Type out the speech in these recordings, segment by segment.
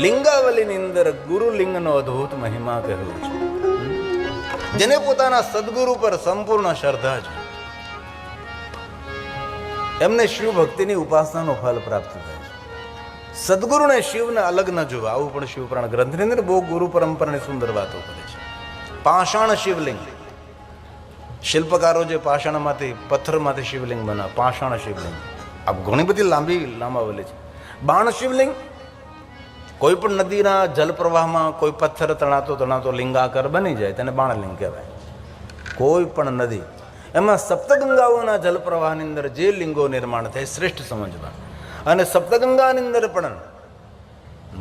લિંગાવલીની અંદર ગુરુલિંગનો અદ્ભુત મહિમા કહેલો છે. જેને પોતાના સદગુરુ પર સંપૂર્ણ શ્રદ્ધા છે એમને શિવ ભક્તિની ઉપાસનાનો ફલ પ્રાપ્ત થાય છે. સદગુરુને શિવને અલગ ન જોવા, આવું પણ શિવપુરાણ ગ્રંથની અંદર બહુ ગુરુ પરંપરાની સુંદર વાતો કરે છે. પાષાણ શિવલિંગ, શિલ્પકારો જે પાષાણમાંથી પથ્થરમાંથી શિવલિંગ બનાવે, પાષાણ શિવલિંગ. આ ઘણી બધી લાંબાવલી છે. બાણ શિવલિંગ, કોઈ પણ નદીના જલપ્રવાહમાં કોઈ પથ્થર તણાતો લિંગાકાર બની જાય તેને બાણલિંગ કહેવાય. કોઈ પણ નદી, એમાં સપ્તગંગાઓના જલપ્રવાહની અંદર જે લિંગો નિર્માણ થાય શ્રેષ્ઠ સમજવા. અને સપ્તગંગાની અંદર પણ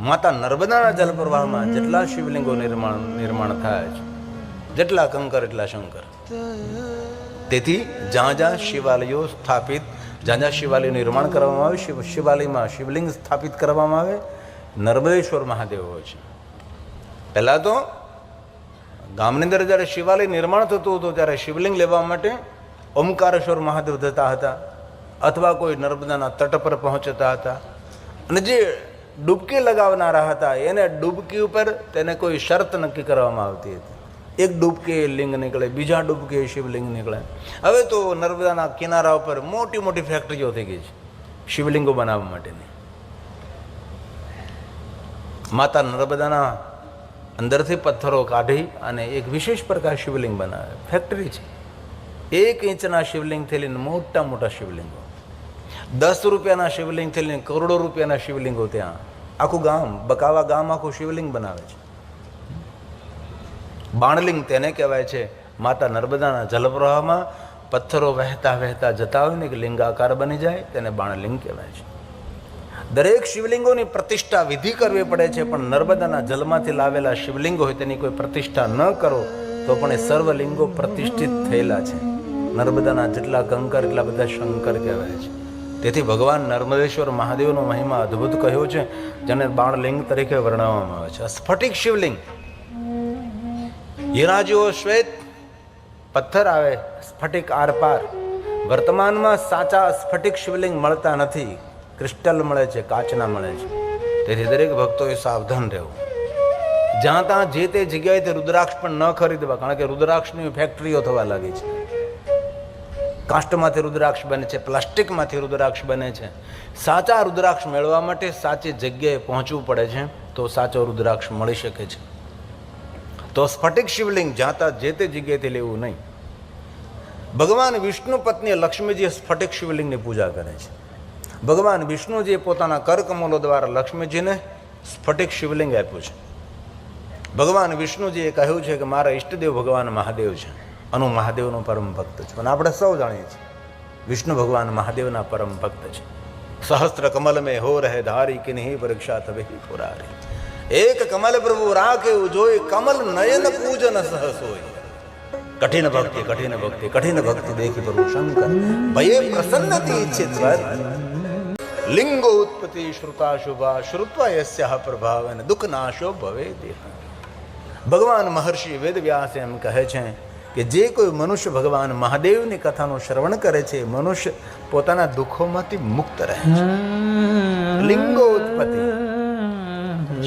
માતા નર્મદાના જલપ્રવાહમાં જેટલા શિવલિંગો નિર્માણ થાય છે, જેટલા કંકર એટલા શંકર. તેથી જ્યાં જ્યાં શિવાલયો સ્થાપિત, જ્યાં જ્યાં શિવાલય નિર્માણ કરવામાં આવે, શિવાલયમાં શિવલિંગ સ્થાપિત કરવામાં આવે, નર્મદેશ્વર મહાદેવ હોય છે. પહેલાં તો ગામની અંદર જ્યારે શિવાલય નિર્માણ થતું હતું ત્યારે શિવલિંગ લેવા માટે ઓમકારેશ્વર મહાદેવ જતા હતા, અથવા કોઈ નર્મદાના તટ પર પહોંચતા હતા. અને જે ડૂબકી લગાવનારા હતા એને ડૂબકી ઉપર તેને કોઈ શરત નક્કી કરવામાં આવતી હતી. એક ડૂબકી લિંગ નીકળે, બીજા ડૂબકી શિવલિંગ નીકળે. હવે તો નર્મદાના કિનારા ઉપર મોટી મોટી ફેક્ટરીઓ થઈ ગઈ છે શિવલિંગો બનાવવા માટેની. માતા નર્મદાના અંદરથી પથ્થરો કાઢી અને એક વિશેષ પ્રકાર શિવલિંગ બનાવે, ફેક્ટરી છે. 1 ઇંચના શિવલિંગથી લઈને મોટા મોટા શિવલિંગો, 10 રૂપિયાના શિવલિંગથી લઈને કરોડો રૂપિયાના શિવલિંગો, ત્યાં આખું ગામ, બકાવા ગામ આખું શિવલિંગ બનાવે છે. બાણલિંગ તેને કહેવાય છે. માતા નર્મદાના જલપ્રવાહમાં પથ્થરો વહેતા વહેતા જતા હોય ને કે લિંગાકાર બની જાય તેને બાણલિંગ કહેવાય છે. દરેક શિવલિંગોની પ્રતિષ્ઠા વિધિ કરવી પડે છે, પણ નર્મદાના જલમાંથી લાવેલા શિવલિંગો હોય તેની કોઈ પ્રતિષ્ઠા ન કરો તો પણ એ સર્વલિંગો પ્રતિષ્ઠિત થયેલા છે. નર્મદાના જેટલા કંકર એટલા બધા શંકર કહેવાય છે. તેથી ભગવાન નર્મદેશ્વર મહાદેવનો મહિમા અદ્ભુત કહ્યો છે, જેને બાણલિંગ તરીકે વર્ણવવામાં આવે છે. સ્ફટિક શિવલિંગ, હીરા જેવો શ્વેત પથ્થર આવે, સ્ફટિક આરપાર. વર્તમાનમાં સાચા સ્ફટિક શિવલિંગ મળતા નથી, ક્રિસ્ટલ મળે છે, કાચના મળે છે. તેથી દરેક ભક્તોએ સાવધાન રહેવું. જ્યાં ત્યાં જે તે જગ્યાએથી રુદ્રાક્ષ પણ ન ખરીદવા, કારણ કે રુદ્રાક્ષની ફેક્ટરીઓ થવા લાગી છે. કાષ્ટમાંથી રુદ્રાક્ષ બને છે, પ્લાસ્ટિકમાંથી રુદ્રાક્ષ બને છે. સાચા રુદ્રાક્ષ મેળવવા માટે સાચી જગ્યાએ પહોંચવું પડે છે, તો સાચો રુદ્રાક્ષ મળી શકે છે. તો સ્ફટિક શિવલિંગ જ્યાં ત્યાં જે તે જગ્યાએથી લેવું નહીં. ભગવાન વિષ્ણુ પત્ની લક્ષ્મીજી સ્ફટિક શિવલિંગની પૂજા કરે છે. ભગવાન વિષ્ણુજીએ પોતાના કરકમલો દ્વારા લક્ષ્મીજીને સ્ફટિક શિવલિંગ આપ્યું છે. ભગવાન વિષ્ણુજીએ કહ્યું છે કે મારા ઈષ્ટદેવ ભગવાન મહાદેવ છે, અનુ મહાદેવનો પરમ ભક્ત છે. અને આપણે સૌ જાણીએ છીએ વિષ્ણુ ભગવાન મહાદેવના પરમ ભક્ત છે. સહસ્ત્ર કમલ મેં હો રહે ધારી કે નહીં પરીક્ષા તવે પુરારી. એક કમલ પ્રભુ રાખે જોઈ, કમલ નયન પૂજન સહસ હોય. કઠિન ભક્તિ, કઠિન ભક્તિ, કઠિન ભક્તિ દેખી પ્રભુ શંકર ભયે પ્રસન્નતી ઈચ્છિત લિંગો ઉત્પત્તિ શ્રુતા શુભા શ્રુત્વા યસ્યાહ પ્રભાવેન દુઃખ નાશો ભવે દેહ. ભગવાન મહર્ષિ વેદવ્યાસ એમ કહે છે કે જે કોઈ મનુષ્ય ભગવાન મહાદેવની કથાનું શ્રવણ કરે છે, મનુષ્ય પોતાના દુઃખોમાંથી મુક્ત રહે છે. લિંગો ઉત્પત્તિ,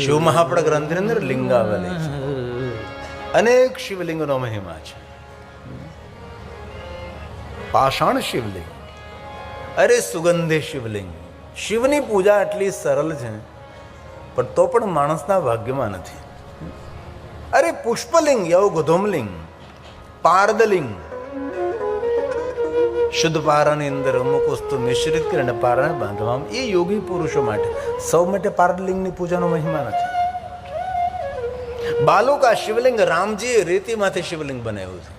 શિવ મહાપડ ગ્રંથની અંદર લિંગાવલી છે. અનેક શિવલિંગનો મહિમા છે. પાષાણ શિવલિંગ, અરે સુગંધી શિવલિંગ. શિવની પૂજા એટલી સરળ છે, પણ તો પણ માણસના ભાગ્યમાં નથી. અરે પુષ્પલિંગ, યૌગધોમલિંગ, પારદલિંગ. શુદ્ધ પારાની અંદર અમુક વસ્તુ મિશ્રિત કરીને પારાને બાંધવામાં, એ યોગી પુરુષો માટે, સૌ માટે પારદલિંગની પૂજાનો મહિમા નથી. બાલુકા શિવલિંગ, રામજીએ રેતીમાંથી શિવલિંગ બનાવ્યું છે.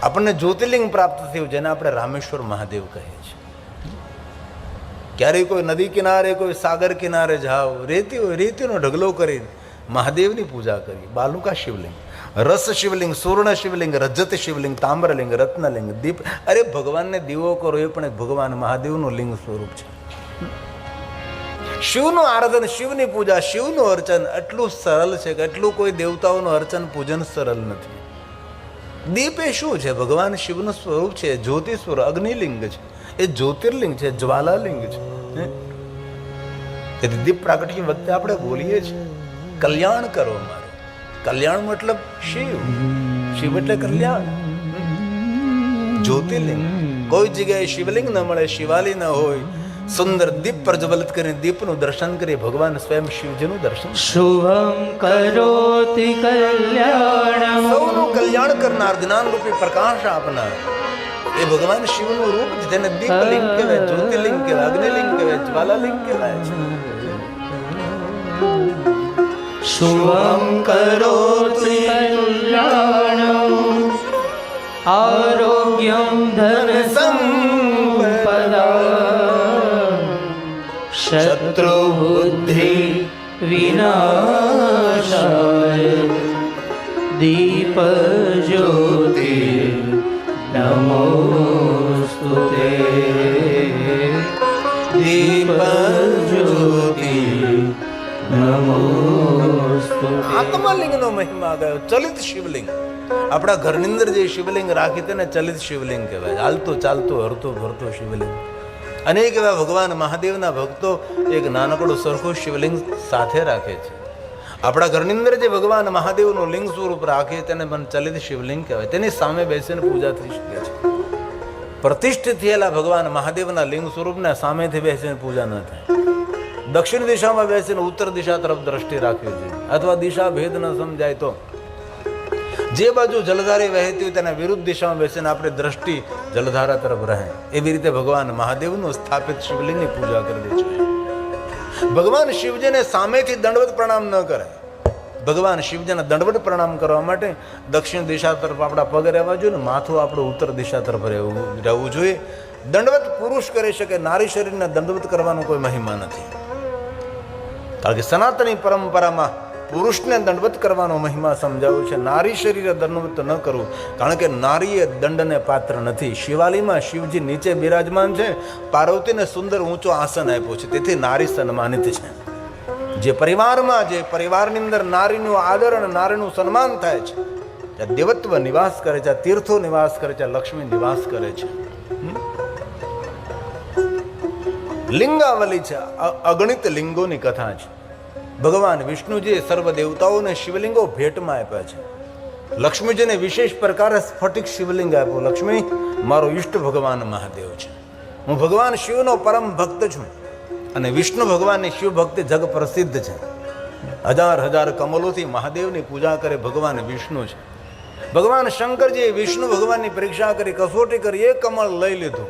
આપણને જ્યોતિર્લિંગ પ્રાપ્ત થયું, જેને આપણે રામેશ્વર મહાદેવ કહીએ છીએ. ક્યારેય કોઈ નદી કિનારે, કોઈ સાગર કિનારે જાઓ, રેતી હોય, રેતીનો ઢગલો કરી મહાદેવની પૂજા કરી. બાલુકા શિવલિંગ, રસ શિવલિંગ, સુવર્ણ શિવલિંગ, રજત શિવલિંગ, તામ્રલિંગ, રત્નલિંગ, દીપ. અરે ભગવાનને દીવો કરો એ પણ એક ભગવાન મહાદેવનું લિંગ સ્વરૂપ છે. શિવનું આરાધન, શિવની પૂજા, શિવનું અર્ચન એટલું સરળ છે કે એટલું કોઈ દેવતાઓનું અર્ચન પૂજન સરળ નથી. દીપ એ શું છે? ભગવાન શિવનું સ્વરૂપ છે, જ્યોતિ સ્વરૂપ, અગ્નિલિંગ છે, એ જ્યોતિર્લિંગ છે, જ્વાલાલિંગ છે. તેથી દીપ પ્રાગટ્ય વખતે આપણે બોલીએ છીએ કલ્યાણ કરો મારું. કલ્યાણ મતલબ શિવ, શિવ એટલે કલ્યાણ. જ્યોતિર્લિંગ, કોઈ જગ્યાએ શિવલિંગ ન મળે, શિવાલી ન હોય, સુંદર દીપ પ્રજ્વલિત કરીને દીપનું દર્શન કરી ભગવાન સ્વયં શિવજીનું દર્શન. શુભમ કરોતિ કલ્યાણમ, સૌનું કલ્યાણ કરનાર, જ્ઞાન રૂપી પ્રકાશ આપનાર એ ભગવાન શિવનું રૂપ છે. તેને દીપલિંગ કહેવાય, જ્યોતિર્લિંગ કહેવાય, અગ્નિલિંગ કહેવાય, જ્વાલાલિંગ કહેવાય છે. શુભમ કરોતિ કલ્યાણમ આરોગ્યમ ધન સંપદા શત્રુ બુદ્ધિ વિનાશાય દીપ જ્યોતિ નમોસ્તુતે. દીપ જ્યોતિ નમોસ્તુતે. આત્મલિંગનો મહિમા ગયો. ચલિત શિવલિંગ, આપણા ઘરની અંદર જે શિવલિંગ રાખી તેને ચલિત શિવલિંગ કહેવાય. હાલતું ચાલતું હરતું ફરતું શિવલિંગ. અનેક એવા ભગવાન મહાદેવના ભક્તો એક નાનકડું સરખું શિવલિંગ સાથે રાખે છે. આપણા ઘરની અંદર જે ભગવાન મહાદેવનું લિંગ સ્વરૂપ રાખે તેને પણ ચલિત શિવલિંગ કહેવાય. તેની સામે બેસીને પૂજા થઈ શકે છે. પ્રતિષ્ઠિત થયેલા ભગવાન મહાદેવના લિંગ સ્વરૂપને સામેથી બેસીને પૂજા ન થાય. દક્ષિણ દિશામાં બેસીને ઉત્તર દિશા તરફ દ્રષ્ટિ રાખવી જોઈએ, અથવા દિશા ભેદ ન સમજાય તો જે બાજુ જલધારી વહેતી હોય તેના વિરુદ્ધ દિશામાં બેસીને આપણી દ્રષ્ટિ જલધારા તરફ રહે. એવી રીતે ભગવાન મહાદેવનું સ્થાપિત શિવલિંગની પૂજા કરવી જોઈએ. ભગવાન શિવજીને સામેથી દંડવત પ્રણામ ન કરે. ભગવાન શિવજીને દંડવત પ્રણામ કરવા માટે દક્ષિણ દિશા તરફ આપણા પગ રહેવા જોઈએ ને માથું આપણું ઉત્તર દિશા તરફ રહેવું જોઈએ. દંડવત પુરુષ કરી શકે, નારી શરીરને દંડવત કરવાનો કોઈ મહિમા નથી. કારણ કે સનાતની પરંપરામાં પુરુષને દંડવત કરવાનો મહિમા સમજાવ્યો છે. નારી શરીરે દંડવત ન કરવું, કારણ કે નારી એ દંડને પાત્ર નથી. શિવાલીમાં શિવજી નીચે બિરાજમાન છે, પાર્વતીને સુંદર ઊંચો આસન આપ્યો છે, તેથી નારી સન્માનિત છે. જે પરિવારમાં, જે પરિવારની અંદર નારીનું આદર અને નારીનું સન્માન થાય છે, ત્યાં દેવત્વ નિવાસ કરે છે, તીર્થો નિવાસ કરે છે, લક્ષ્મી નિવાસ કરે છે. લિંગાવલી છે, અગણિત લિંગોની કથા છે. ભગવાન વિષ્ણુજીએ સર્વ દેવતાઓને શિવલિંગો ભેટમાં આપ્યા છે. લક્ષ્મીજીને વિશેષ પ્રકારે સ્ફટિક શિવલિંગ આપ્યો. લક્ષ્મી મારો ઈષ્ટ ભગવાન મહાદેવ છે. હું ભગવાન શિવનો પરમ ભક્ત છું અને વિષ્ણુ ભગવાનની શિવ ભક્તિ જગ પ્રસિદ્ધ છે. હજાર હજાર કમલોથી મહાદેવની પૂજા કરે ભગવાન વિષ્ણુ છે. ભગવાન શંકરજીએ વિષ્ણુ ભગવાનની પરીક્ષા કરી, કસોટી કરી, એક કમળ લઈ લીધું.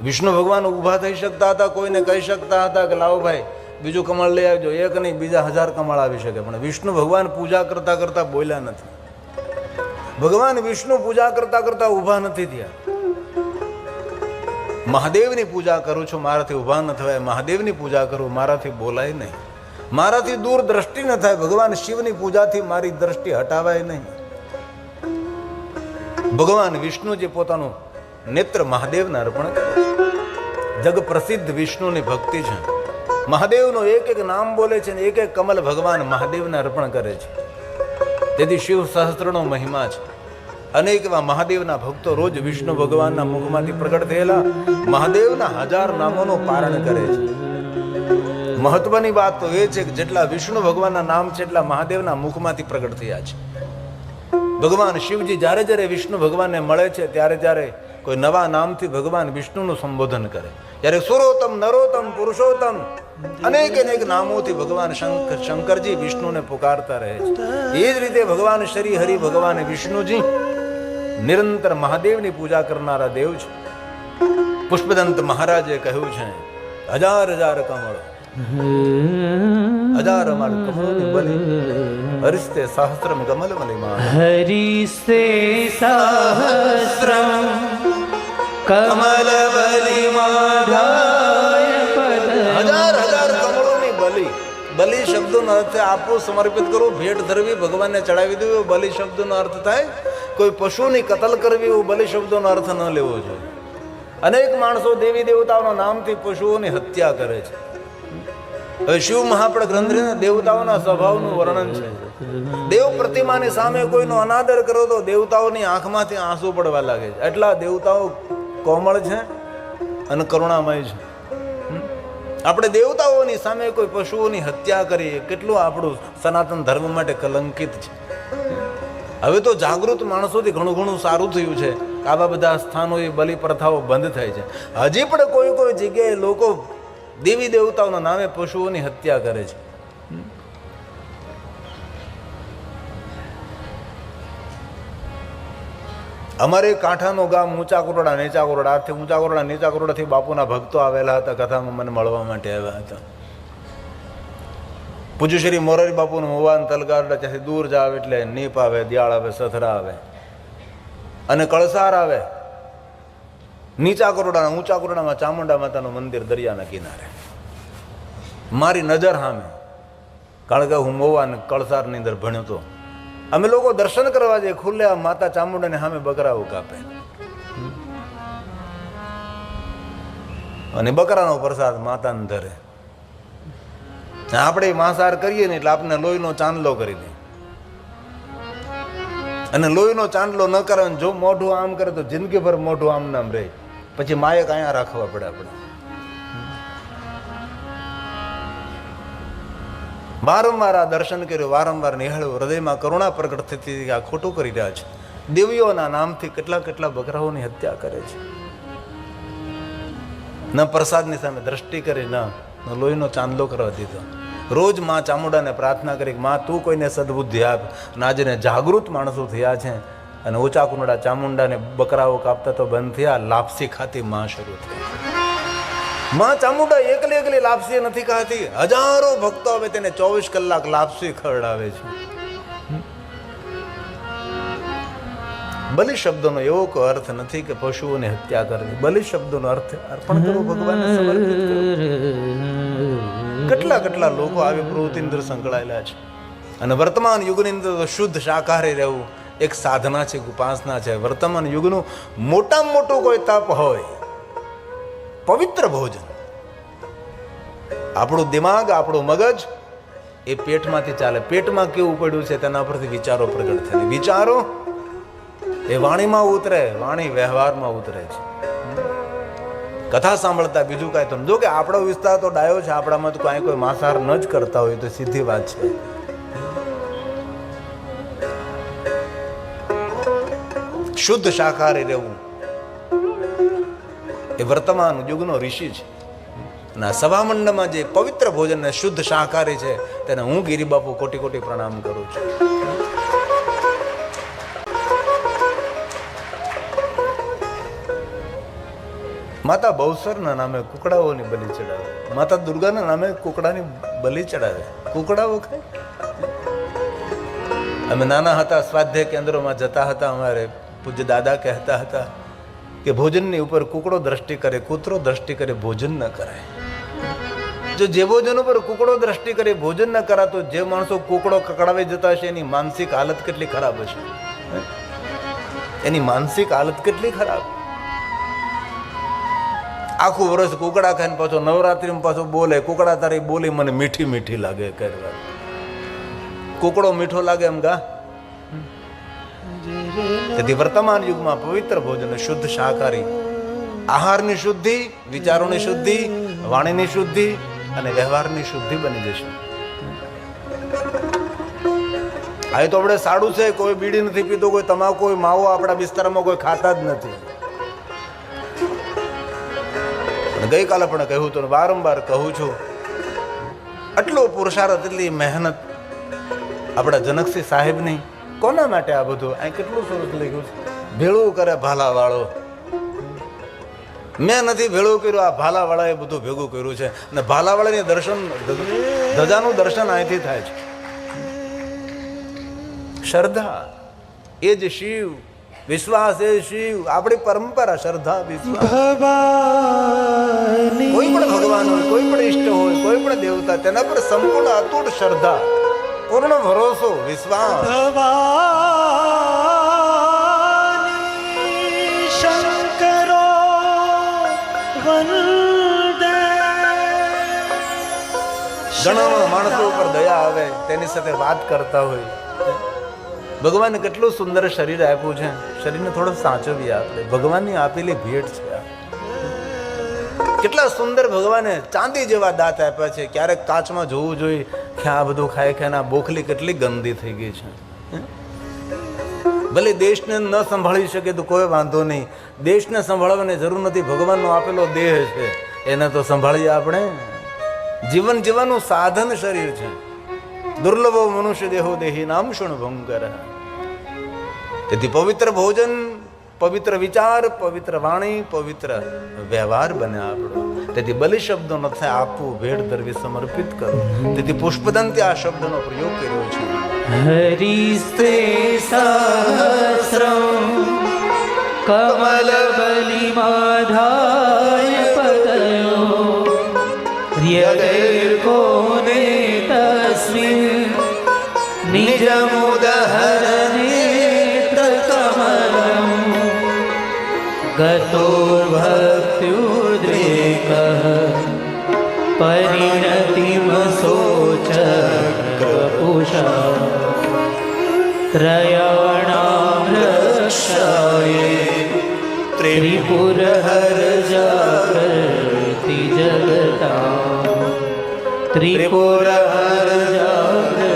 વિષ્ણુ ભગવાન ઊભા થઈ શકતા હતા, કોઈને કહી શકતા હતા કે લાવો ભાઈ બીજું કમળ લઈ આવજો. એક નહીં, બીજા 1000 કમળ આવી શકે, પણ વિષ્ણુ ભગવાન પૂજા કરતા કરતા બોલ્યા નથી. ભગવાન વિષ્ણુ પૂજા કરતા કરતા ઊભા નથી થયા. મહાદેવની પૂજા કરું છું, મારાથી ઊભા ન થવાય. મહાદેવની પૂજા કરું, મારાથી બોલાય નહીં. મારાથી દૂર દ્રષ્ટિ ન થાય. ભગવાન શિવની પૂજાથી મારી દ્રષ્ટિ હટાવાય નહીં. ભગવાન વિષ્ણુજી પોતાનું નેત્ર મહાદેવને અર્પણ કરે. જગ પ્રસિદ્ધ વિષ્ણુની ભક્તિ છે. મહાદેવનું એક એક નામ બોલે છે, એક એક કમલ ભગવાન મહાદેવને અર્પણ કરે છે. તેથી શિવ સહસ્ત્રનો મહિમા છે. અનેક એવા મહાદેવના ભક્તો રોજ વિષ્ણુ ભગવાનના મુખમાંથી પ્રગટ થયેલા મહાદેવના 1000 નામોનું પારણ કરે છે. મહત્વની વાત તો એ છે કે જેટલા વિષ્ણુ ભગવાનના નામ છે એટલા મહાદેવના મુખમાંથી પ્રગટ થયા છે. ભગવાન શિવજી જ્યારે જ્યારે વિષ્ણુ ભગવાનને મળે છે ત્યારે ત્યારે કોઈ નવા નામથી ભગવાન વિષ્ણુનું સંબોધન કરે. જ્યારે સુરોત્તમ, નરોત્તમ, પુરુષોત્તમ અનેક અનેક નામોથી ભગવાન શંકરજી વિષ્ણુને પુકારતા રહે છે. એ જ રીતે ભગવાન શ્રી હરિ ભગવાન વિષ્ણુજી નિરંતર મહાદેવની પૂજા કરનારા દેવ છે. પુષ્પદંત મહારાજે કહ્યું છે, 1000 કમળ, 1000 અમાર કમળની બલિ, હરિસ્તે સહસ્રમ કમલ મલિમા, હરિસ્તે સહસ્રમ કમલ બલિમાધાય પદ. 1000 કમળોની બલિ. બલિ શબ્દોનો અર્થ આપવું, સમર્પિત કરવું, ભેટ ધરવી, ભગવાનને ચડાવી દેવું. બલિ શબ્દોનો અર્થ થાય કોઈ પશુની કતલ કરવી. એવું બલિ શબ્દોનો અર્થ ન લેવો જોઈએ. અનેક માણસો દેવી દેવતાઓના નામથી પશુઓની હત્યા કરે છે. હવે શિવ મહાપડ ગ્રંથના દેવતાઓના સ્વભાવનું વર્ણન છે. દેવ પ્રતિમાની સામે કોઈનો અનાદર કરો તો દેવતાઓની આંખમાંથી આંસુ પડવા લાગે છે. એટલા દેવતાઓ કોમળ છે અને કરુણામય છે. આપણે દેવતાઓની સામે કોઈ પશુઓની હત્યા કરીએ, કેટલું આપણું સનાતન ધર્મ માટે કલંકિત છે. હવે તો જાગૃત માણસોથી ઘણું ઘણું સારું થયું છે. આવા બધા સ્થાનોએ બલિ પ્રથાઓ બંધ થાય છે. હજી પણ કોઈ કોઈ જગ્યાએ લોકો દેવી દેવતાઓના નામે પશુઓની હત્યા કરે છે. અમારે કાંઠાનો ગામ ઊંચા કોરડા નીચા કોરડા, આથી ઊંચા કોરડા નીચા કોરડાથી બાપુના ભક્તો આવેલા હતા, કથામાં મને મળવા માટે આવ્યા હતા. પૂજ્ય શ્રી મોરારી બાપુનું મોવાન તલગારડા ત્યાંથી દૂર જાવ એટલે નીપ આવે, દિયાળ આવે, સથરા આવે અને કળસાર આવે. નીચા કોરડા ઊંચા કોરડામાં ચામુંડા માતાનું મંદિર દરિયાના કિનારે, મારી નજર સામે. કારણ કે હું મોવાન કળસારની અંદર ભણ્યો હતો. અમે લોકો દર્શન કરવા જઈએ, ખુલ્લે માતા ચામુંડાને સામે બકરાઓ કાપે અને બકરાનો પ્રસાદ માતાને ધરે. આપણે માંસાહાર કરીએ ને એટલે આપણે લોહીનો ચાંદલો કરી દે, અને લોહીનો ચાંદલો ન કરે, જો મોઢું આમ કરે તો જિંદગીભર મોઢું આમ નામ રહે. પછી માયક અહીંયા રાખવા પડે આપણે. વારંવાર આ દર્શન કર્યું, વારંવાર નિહાળ્યું, હૃદયમાં કરુણા પ્રગટ થતી આ ખોટું કરી રહ્યા છે. દેવીઓના નામથી કેટલા કેટલા બકરાઓની હત્યા કરે છે. ન પ્રસાદની સામે દ્રષ્ટિ કરી, ન લોહીનો ચાંદલો કરવા દીધો. રોજ માં ચામુંડાને પ્રાર્થના કરી, માં તું કોઈને સદબુદ્ધિ આપ. અને આજે જાગૃત માણસો થયા છે અને ઊંચા કુંડા ચામુંડાને બકરાઓ કાપતા તો બંધ થયા. લાપસી ખાતી માં શરૂ થઈ. માં ચામુંડા એકલી એકલી લાપસી નથી ખાતી, હજારો ભક્તો આવે તેને 24 કલાક લાપસી ખવડાવે છે. બલિ શબ્દનો એવો કોઈ અર્થ નથી કે પશુઓને હત્યા કરવી. બલિ શબ્દનો અર્થ અર્પણ કરવો, ભગવાનને સમર્પિત કરવું. કેટલા કેટલા લોકો આવી પ્રવૃત્તિની અંદર સંકળાયેલા છે. અને વર્તમાન યુગની અંદર તો શુદ્ધ શાકાહારી રહેવું એક સાધના છે, ઉપાસના છે. વર્તમાન યુગનું મોટામાં મોટું કોઈ તપ હોય પવિત્ર ભોજન. આપણું દિમાગ, આપણું મગજ એ પેટમાંથી ચાલે. પેટમાં કેવું પડ્યું છે તેના પરથી વિચારો પ્રગટ થાય. વિચારો એ વાણીમાં ઉતરે, વાણી વ્યવહારમાં ઉતરે છે. કથા સાંભળતા બીજું કાંઈ તો જો કે આપણો વિસ્તાર તો ડાયો છે, આપણામાં તો કાંઈ કોઈ માંસાહાર ન જ કરતા હોય તો સીધી વાત છે. શુદ્ધ શાકાહારી રહેવું એ વર્તમાન યુગનો ઋષિ છે. અને સભામંડળમાં જે પવિત્ર ભોજન ને શુદ્ધ શાકાહારી છે તેને હું ગિરિબાપુ કોટી કોટી પ્રણામ કરું છું. માતા બહુસરના નામે કુકડાઓની બલિ ચડાવે, માતા દુર્ગાના નામે કુકડાની બલિ ચડાવે. કુકડાઓ ખાય. અમે નાના હતા, સ્વાધ્યાય કેન્દ્રોમાં જતા હતા, અમારે પૂજ્ય દાદા કહેતા હતા કે ભોજનની ઉપર કુકડો દ્રષ્ટિ કરે, કૂતરો દ્રષ્ટિ કરે, ભોજન ન કરાય. જો જે ભોજન ઉપર કુકડો દ્રષ્ટિ કરે, ભોજન ન કરાતો, જે માણસો કુકડો કકડાવી જતા હશે એની માનસિક હાલત કેટલી ખરાબ હશે. એની માનસિક હાલત કેટલી ખરાબ. આખું વર્ષ કુકડા ખાઈને પાછો નવરાત્રીમાં પાછો બોલે, કુકડા તારી બોલી મને મીઠી મીઠી લાગે. કરવા કુકડો મીઠો લાગે એમ ગા. તેથી વર્તમાન યુગમાં પવિત્ર ભોજન, શુદ્ધ શાકાહારી આહારની શુદ્ધિ, વિચારોની શુદ્ધિ, વાણીની શુદ્ધિ અને વ્યવહારની શુદ્ધિ બની જશે. આ તો આપણે સાડું છે, કોઈ બીડી નથી પીતો, કોઈ તમાકુ, કોઈ માવો આપણા વિસ્તારમાં કોઈ ખાતા જ નથી. ગઈકાલે પણ કહ્યું હતું, વારંવાર કહું છું, આટલો પુરુષાર્થ, એટલી મહેનત આપણા જનકસિંહ સાહેબની. કોના માટે આ બધું? આ કેટલું સરસ લખ્યું છે, ભેળું કરે ભાલાવાળો. મેં નથી ભેળું કર્યું, આ ભાલાવાળાએ બધું ભેગું કર્યું છે. અને ભાલાવાળાની દર્શન, ધજાનું દર્શન અહીંથી થાય છે. શ્રદ્ધા એ જ શિવ, વિશ્વાસ એ શિવ. આપણી પરંપરા શ્રદ્ધા, વિશ્વાસ. કોઈ પણ ભગવાન હોય, કોઈ પણ ઈષ્ટ હોય, કોઈ પણ દેવતા, તેના પર સંપૂર્ણ અતૂટ શ્રદ્ધા, પૂર્ણ ભરોસો, વિશ્વાસ. શંકરો વંદે. ઘણા માણસો ઉપર દયા આવે, તેની સાથે વાત કરતા હોય. ભગવાને કેટલું સુંદર શરીર આપ્યું છે, શરીરને થોડો સાચવીએ આપણે. ભગવાનની આપેલી ભેટ છે. કેટલા સુંદર ભગવાને ચાંદી જેવા દાંત આપ્યા છે. ક્યારેક કાચમાં જોવું જોઈએ કે આ બધું ખાય ખાય બોખલી કેટલી ગંદી થઈ ગઈ છે. ભલે દેશને ન સંભાળી શકે તો કોઈ વાંધો નહીં, દેશને સંભાળવાની જરૂર નથી. ભગવાનનો આપેલો દેહ છે, એને તો સંભાળીએ આપણે. જીવન જીવવાનું સાધન શરીર છે. દુર્લભો મનુષ્ય દેહો દેહી નામ શુણ ભંકર. તેથી પવિત્ર ભોજન, પવિત્ર વિચાર, પવિત્ર વાણી, પવિત્ર વ્યવહાર બને આપણો. તેથી બલિ શબ્દો ન થાય, આપવું, ભેટ ધરવી, સમર્પિત કરવું. તેથી પુષ્પદંતે આ શબ્દનો પ્રયોગ કર્યો છે. હરિસ્તે સહસ્રમ કમલ બલિ માધાય પતયો યગૈર કોને તસ્મિન નિજ મુદહર નેત્ર કમલમ ગતોર ભક્ત્યુદ્રેકઃ પરિણતિમ સોચક્રપુષા ત્રયાણામ રક્ષાય ત્રિપુરહર જાગૃતિ જગતા ત્રિપુરહર જાગૃતિ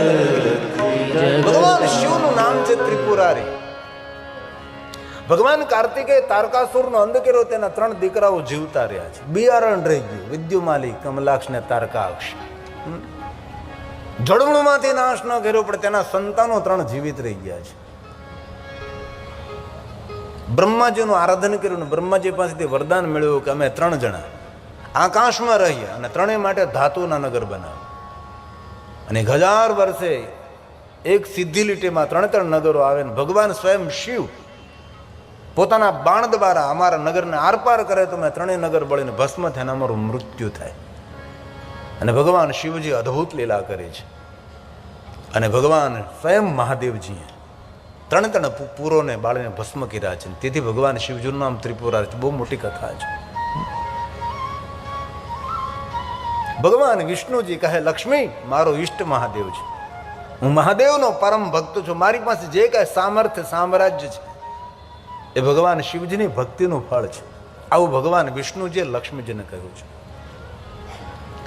ભગવાન જગતા. શિવનું નામ છે ત્રિપુરારી. ભગવાન કાર્તિકે તારકાસુરનો અંત કર્યો, તેના 3 દીકરાઓ જીવતા રહ્યા છે. બિયારણ રહી ગયું, વિદ્યુમાલી, કમલાક્ષ ને તારકાક્ષ. જળમૂળમાંથી નાશ ન કર્યો, પણ તેના સંતાનો 3 જીવિત રહી ગયા છે. બ્રહ્માજીનું આરાધન કર્યું ને બ્રહ્માજી પાસેથી વરદાન મેળવ્યું કે અમે 3 જણા આકાશમાં રહીએ અને 3 માટે ધાતુના નગર બનાવે. અને 1000 વર્ષે એક સીધી લીટીમાં 3 નગરો આવે ને ભગવાન સ્વયં શિવ પોતાના બાણ દ્વારા અમારા નગરને આરપાર કરે તો મેં 3 નગર બળીને ભસ્મ થાય, અમારું મૃત્યુ થાય. અને ભગવાન શિવજી અદ્ભુત લીલા કરે છે. અને ભગવાન સ્વયં મહાદેવજીએ 3 પૂરોને બાળીને ભસ્મ કર્યા છે. તેથી ભગવાન શિવજીનું નામ ત્રિપુરારી છે. બહુ મોટી કથા છે. ભગવાન વિષ્ણુજી કહે, લક્ષ્મી મારો ઈષ્ટ મહાદેવ છે, હું મહાદેવનો પરમ ભક્ત છું, મારી પાસે જે કાંઈ સામર્થ્ય સામ્રાજ્ય છે એ ભગવાન શિવજીની ભક્તિનું ફળ છે. આવું ભગવાન વિષ્ણુજીએ લક્ષ્મીજીને કહ્યું છે.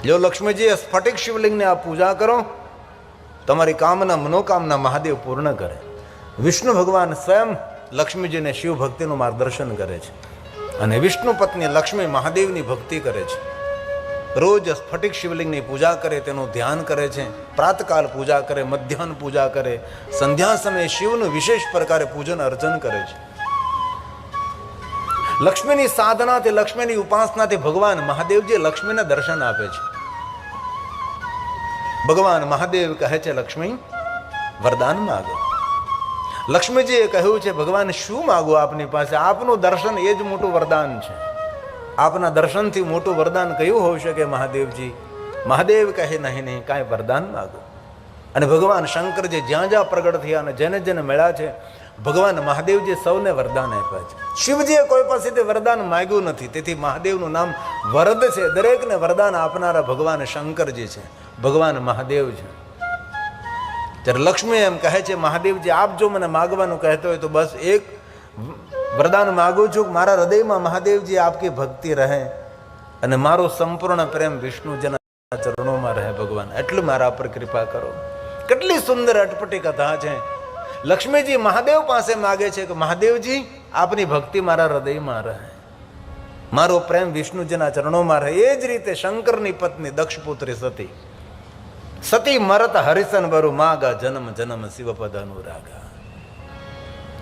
જો લક્ષ્મીજીએ સ્ફટિક શિવલિંગને આ પૂજા કરો, તમારી કામના મનોકામના મહાદેવ પૂર્ણ કરે. વિષ્ણુ ભગવાન સ્વયં લક્ષ્મીજીને શિવ ભક્તિનું માર્ગદર્શન કરે છે. અને વિષ્ણુ પત્ની લક્ષ્મી મહાદેવની ભક્તિ કરે છે. રોજ સ્ફટિક શિવલિંગની પૂજા કરે, તેનું ધ્યાન કરે છે. પ્રાતકાલ પૂજા કરે, મધ્યાહન પૂજા કરે, સંધ્યા સમયે શિવનું વિશેષ પ્રકારે પૂજન અર્ચન કરે છે. લક્ષ્મીની સાધનાથી, લક્ષ્મીની ઉપાસનાથી ભગવાન મહાદેવજી લક્ષ્મીને દર્શન આપે છે. ભગવાન મહાદેવ કહે છે, લક્ષ્મી વરદાન માગો. લક્ષ્મીજીએ કહ્યું છે, ભગવાન શું માગો આપની પાસે? આપનું દર્શન એ જ મોટું વરદાન છે. આપના દર્શનથી મોટું વરદાન કયું હોઈ શકે મહાદેવજી? મહાદેવ કહે, નહીં નહીં, કાંઈ વરદાન માગો. અને ભગવાન શંકરજી જ્યાં જ્યાં પ્રગટ થયા અને જેને જેને મળ્યા છે, ભગવાન મહાદેવજી સૌને વરદાન આપ્યા છે. શિવજીએ કોઈ પાસેથી વરદાન માંગ્યું નથી. તેથી મહાદેવનું નામ વરદ છે. દરેકને વરદાન આપનારા ભગવાન શંકરજી છે, ભગવાન મહાદેવ છે. જ્યારે લક્ષ્મી એમ કહે છે, મહાદેવજી આપ જો મને માગવાનું કહેતો હોય તો બસ એક વરદાન માગું છું કે મારા હૃદયમાં મહાદેવજી આપકી ભક્તિ રહે અને મારો સંપૂર્ણ પ્રેમ વિષ્ણુજીના ચરણોમાં રહે. ભગવાન એટલું મારા પર કૃપા કરો. કેટલી સુંદર અટપટી કથા છે. લક્ષ્મીજી મહાદેવ પાસે માગે છે કે મહાદેવજી આપની ભક્તિ મારા હૃદયમાં રહે, મારો પ્રેમ વિષ્ણુજીના ચરણોમાં રહે. એ જ રીતે શંકરની પત્ની દક્ષપુત્રી સતી, સતી મરત હરિસન બરુ માગા જન્મ જન્મ શિવપદ અનુરાગા.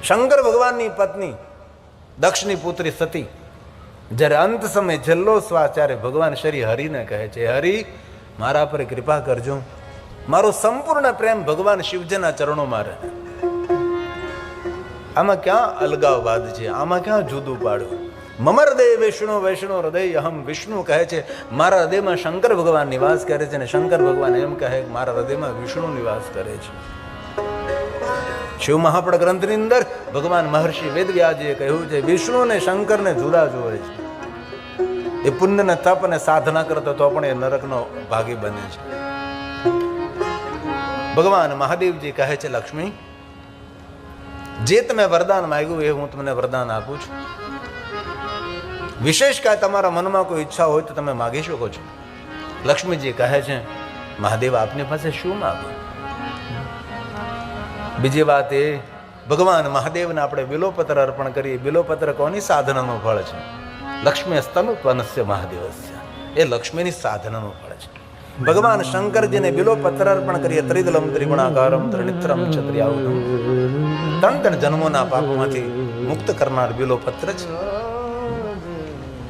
શંકર ભગવાનની પત્ની દક્ષની પુત્રી સતી જ્યારે અંત સમય છેલ્લો શ્વાસ, ત્યારે ભગવાન શ્રી હરિને કહે છે, હરિ મારા પર કૃપા કરજો, મારો સંપૂર્ણ પ્રેમ ભગવાન શિવજીના ચરણોમાં રહે. આમાં ક્યાં અલગાવવાદ છે? આમાં ક્યાં જુદું પાડ્યું? મમ હૃદય વિષ્ણુ વૈષ્ણુ હૃદય અહમ. વિષ્ણુ કહે છે મારા હૃદયમાં શંકર ભગવાન નિવાસ કરે છે, અને શંકર ભગવાન એમ કહે મારા હૃદયમાં વિષ્ણુ નિવાસ કરે છે. શિવ મહાપડ ગ્રંથની અંદર ભગવાન મહર્ષિ વેદવ્યાસજીએ કહ્યું છે, વિષ્ણુ અને શંકરને જુદા જોવે છે. એ પુણ્યને તપ અને સાધના કરતો તો પણ એ નરકનો ભાગી બને છે. ભગવાન મહાદેવજી કહે છે, લક્ષ્મી જે તમે વરદાન માંગ્યું એ હું તમને વરદાન આપું છું. વિશેષ કાંઈ તમારા મનમાં કોઈ ઈચ્છા હોય તો તમે માગી શકો છો. લક્ષ્મીજી કહે છે મહાદેવ આપની પાસે શું માગો. બીજી વાત એ, ભગવાન મહાદેવને આપણે બિલોપત્ર અર્પણ કરીએ. બિલોપત્ર કોની સાધનાનું ફળ છે? લક્ષ્મી સ્તનુત્વનસ્ય મહાદેવસ્ય. એ લક્ષ્મીની સાધનાનું ફળ છે. ભગવાન શંકરજીને બિલોપત્ર અર્પણ કરીએ. ત્રિદલમ ત્રિગુણાકારમ ત્રિનેત્રમ ચત્ર્યાવતમ. ત્રણ જન્મોના પાપમાંથી મુક્ત કરનાર બિલોપત્ર છે.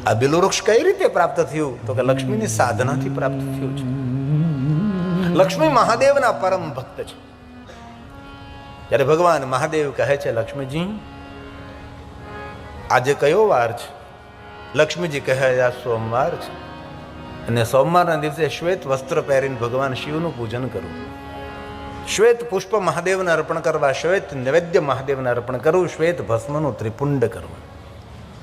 આ બિલોવૃક્ષ કઈ રીતે પ્રાપ્ત થયું? તો કે લક્ષ્મીની સાધનાથી પ્રાપ્ત થયું છે. લક્ષ્મી મહાદેવના પરમ ભક્ત છે. જ્યારે ભગવાન મહાદેવ કહે છે લક્ષ્મીજી આજે કયો વાર છે? લક્ષ્મીજી કહે આ સોમવાર છે, અને સોમવારના દિવસે શ્વેત વસ્ત્ર પહેરીને ભગવાન શિવનું પૂજન કરવું, શ્વેત પુષ્પ મહાદેવને અર્પણ કરવા, શ્વેત નૈવેદ્ય મહાદેવને અર્પણ કરવું, શ્વેત ભસ્મનું ત્રિપુંડ કરવું.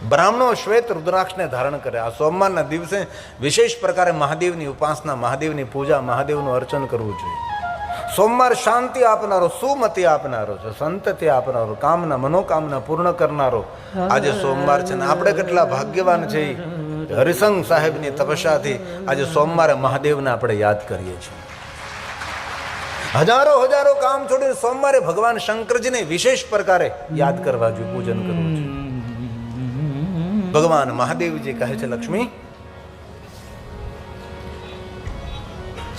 બ્રાહ્મણો શ્વેત રુદ્રાક્ષને ધારણ કરે. આ સોમવારના દિવસે વિશેષ પ્રકારે મહાદેવની ઉપાસના, મહાદેવની પૂજા, મહાદેવનું અર્ચન કરવું જોઈએ. સોમવાર શાંતિ આપનારો, સુમતિ આપનારો છે, સંતતિ આપનારો, કામના મનોકામના પૂર્ણ કરનારો આજે સોમવાર છે. ને આપણે કેટલા ભાગ્યવાન છે. હરિસંગ સાહેબની તપસ્યાથી આજે સોમવારે મહાદેવને આપણે યાદ કરીએ છીએ. હજારો કામ છોડીને સોમવારે ભગવાન શંકરજીને વિશેષ પ્રકારે યાદ કરવા જોઈએ, પૂજન કરવું જોઈએ. ભગવાન મહાદેવજી કહે છે લક્ષ્મી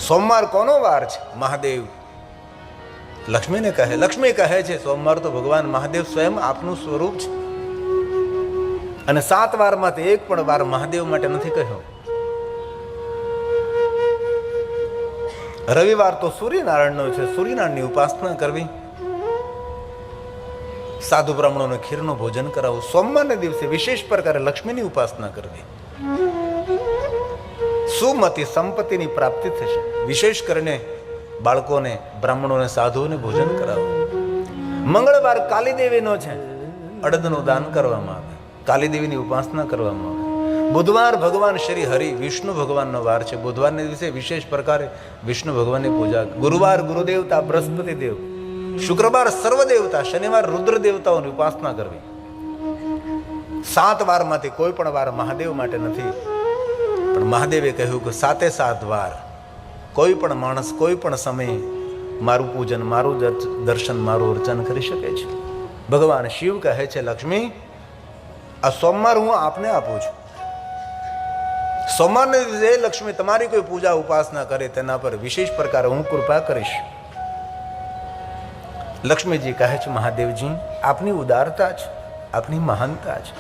સોમવાર કોનો વાર છે? મહાદેવ લક્ષ્મીને કહે. લક્ષ્મી કહે છે સોમવાર તો ભગવાન મહાદેવ સ્વયં આપનું સ્વરૂપ છે, અને 7 વારમાંથી એક પણ વાર મહાદેવ માટે નથી કહ્યો. રવિવાર તો સૂર્યનારાયણનો છે, સૂર્યનારાયણની ઉપાસના કરવી, સાધુ બ્રાહ્મણોને ખીરનું ભોજન કરાવવું. સોમવારના દિવસે વિશેષ પ્રકારે લક્ષ્મીની ઉપાસના કરવી. સુમતિ સંપત્તિની પ્રાપ્તિ થશે. વિશેષ કરીને બાળકોને, બ્રાહ્મણોને, સાધુઓને ભોજન કરાવવું. મંગળવાર કાલીદેવીનો છે, અડદનું દાન કરવામાં આવે, કાલીદેવીની ઉપાસના કરવામાં આવે. બુધવાર ભગવાન શ્રી હરિ વિષ્ણુ ભગવાનનો વાર છે, બુધવારના દિવસે વિશેષ પ્રકારે વિષ્ણુ ભગવાનની પૂજા. ગુરુવાર ગુરુદેવતા બૃહસ્પતિ દેવ, શુક્રવાર સર્વ દેવતા, શનિવાર રુદ્ર દેવતાઓની ઉપાસના કરવી. 7 વારમાંથી કોઈ પણ વાર મહાદેવ માટે નથી, પણ મહાદેવે કહ્યું કે 7 વાર કોઈ પણ માણસ કોઈ પણ સમયે મારું પૂજન, મારું દર્શન, મારું અર્ચન કરી શકે છે. ભગવાન શિવ કહે છે લક્ષ્મી આ સોમવાર હું આપને આપું છું. સોમવારને દિવસે લક્ષ્મી તમારી કોઈ પૂજા ઉપાસના કરે તેના પર વિશેષ પ્રકારે હું કૃપા કરીશ. લક્ષ્મીજી કહે છે મહાદેવજી આપની ઉદારતા છે, આપની મહાનતા છે.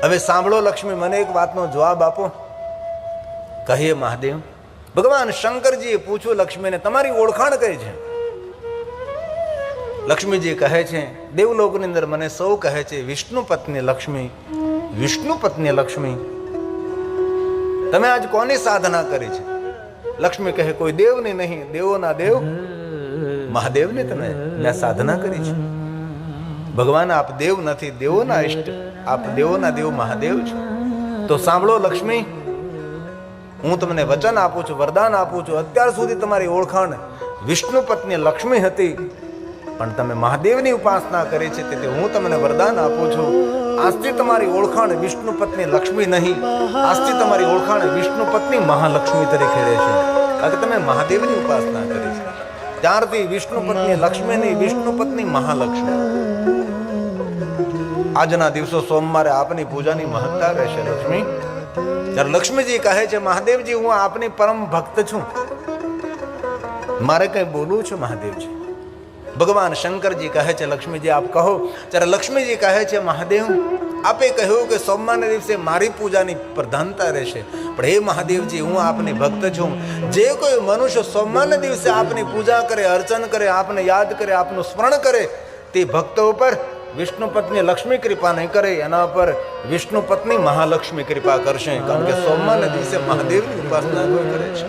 હવે સાંભળો લક્ષ્મી, મને એક વાતનો જવાબ આપો. કહીએ મહાદેવ. ભગવાન શંકરજીએ પૂછ્યું લક્ષ્મીને તમારી ઓળખાણ કઈ છે? લક્ષ્મીજી કહે છે દેવલોકની અંદર મને સૌ કહે છે વિષ્ણુ પત્ની લક્ષ્મી, વિષ્ણુ પત્ની લક્ષ્મી. તમે આજ કોની સાધના કરી છે? લક્ષ્મી કહે કોઈ દેવની નહીં, દેવોના દેવ મહાદેવને તમે મેં સાધના કરી છે. ભગવાન આપ દેવ નથી, દેવોના ઇષ્ટ, આપ દેવોના દેવ મહાદેવ છો. તો સાંભળો લક્ષ્મી, હું તમને વચન આપું છું, વરદાન આપું છું. અત્યાર સુધી તમારી ઓળખાણ વિષ્ણુ પત્ની લક્ષ્મી હતી, પણ તમે મહાદેવની ઉપાસના કરી છે, તેથી હું તમને વરદાન આપું છું. આજથી તમારી ઓળખાણ વિષ્ણુ પત્ની લક્ષ્મી નહીં, આજથી તમારી ઓળખાણ વિષ્ણુ પત્ની મહાલક્ષ્મી તરીકે રહેશે. કારણ કે તમે મહાદેવની ઉપાસના કરી છે. ત્યારથી વિષ્ણુ પત્ની લક્ષ્મી નહીં, વિષ્ણુ પત્ની મહાલક્ષ્મી. આજના દિવસો સોમવારે આપની પૂજાની મહત્તા રહેશે લક્ષ્મી. ત્યારે લક્ષ્મીજી કહે છે મહાદેવજી હું આપની પરમ ભક્ત છું, મારે કઈ બોલવું છે મહાદેવજી? ભગવાન શંકરજી કહે છે લક્ષ્મીજી આપ કહો. ત્યારે લક્ષ્મીજી કહે છે મહાદેવ આપે કહ્યું કે સોમવારના દિવસે મારી પૂજાની પ્રધાનતા રહેશે, પણ હે મહાદેવજી હું આપની ભક્ત છું. જે કોઈ મનુષ્ય સોમવારના દિવસે આપની પૂજા કરે, અર્ચન કરે, આપને યાદ કરે, આપનું સ્મરણ કરે, તે ભક્તો ઉપર વિષ્ણુ પત્ની લક્ષ્મી કૃપા નહીં કરે, એના પર વિષ્ણુ પત્ની મહાલક્ષ્મી કૃપા કરશે. કારણ કે સોમવારના દિવસે મહાદેવની ઉપાસના કોઈ કરે છે.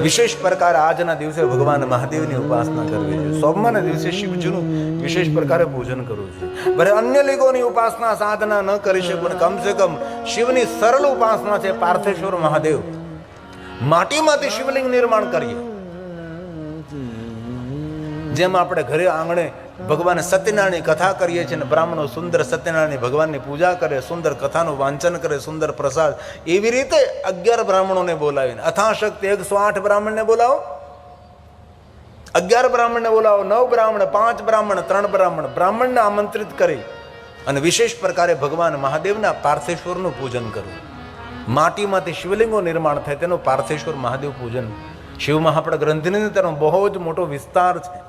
વિશેષ પ્રકાર આજના દિવસે ભગવાન મહાદેવની ઉપાસના કરવી જોઈએ. સોમવારના દિવસે શિવજીનું વિશેષ પ્રકારે પૂજન કરવું જોઈએ. ભલે અન્ય લિંગોની ઉપાસના સાધના ન કરી શકે, પણ કમસે કમ શિવની સરળ ઉપાસના છે પાર્થેશ્વર મહાદેવ. માટીમાંથી શિવલિંગ નિર્માણ કરીએ, જેમ આપણે ઘરે આંગણે ભગવાન સત્યનારાયણની કથા કરીએ છીએ અને બ્રાહ્મણો સુંદર સત્યનારાયણ ભગવાનની પૂજા કરે, સુંદર કથાનું વાંચન કરે, સુંદર પ્રસાદ. એવી રીતે 11 બ્રાહ્મણોને બોલાવીને અથાશક્તિ 108 બ્રાહ્મણને બોલાવો, 11 બ્રાહ્મણને બોલાવો, 9 બ્રાહ્મણ, 5 બ્રાહ્મણ, 3 બ્રાહ્મણ, બ્રાહ્મણને આમંત્રિત કરી અને વિશેષ પ્રકારે ભગવાન મહાદેવના પાર્થેશ્વરનું પૂજન કરવું. માટીમાંથી શિવલિંગો નિર્માણ થાય તેનું પાર્થેશ્વર મહાદેવ પૂજન. શિવ મહાપડ ગ્રંથની અંદર બહુ જ મોટો વિસ્તાર છે.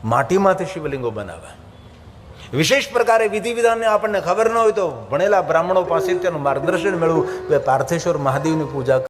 માટીમાંથી શિવલિંગો બનાવે. વિશેષ પ્રકારે વિધિ વિધાનને આપણને ખબર ન હોય તો ભણેલા બ્રાહ્મણો પાસે તેનું માર્ગદર્શન મેળવું. પાર્થેશ્વર મહાદેવની પૂજા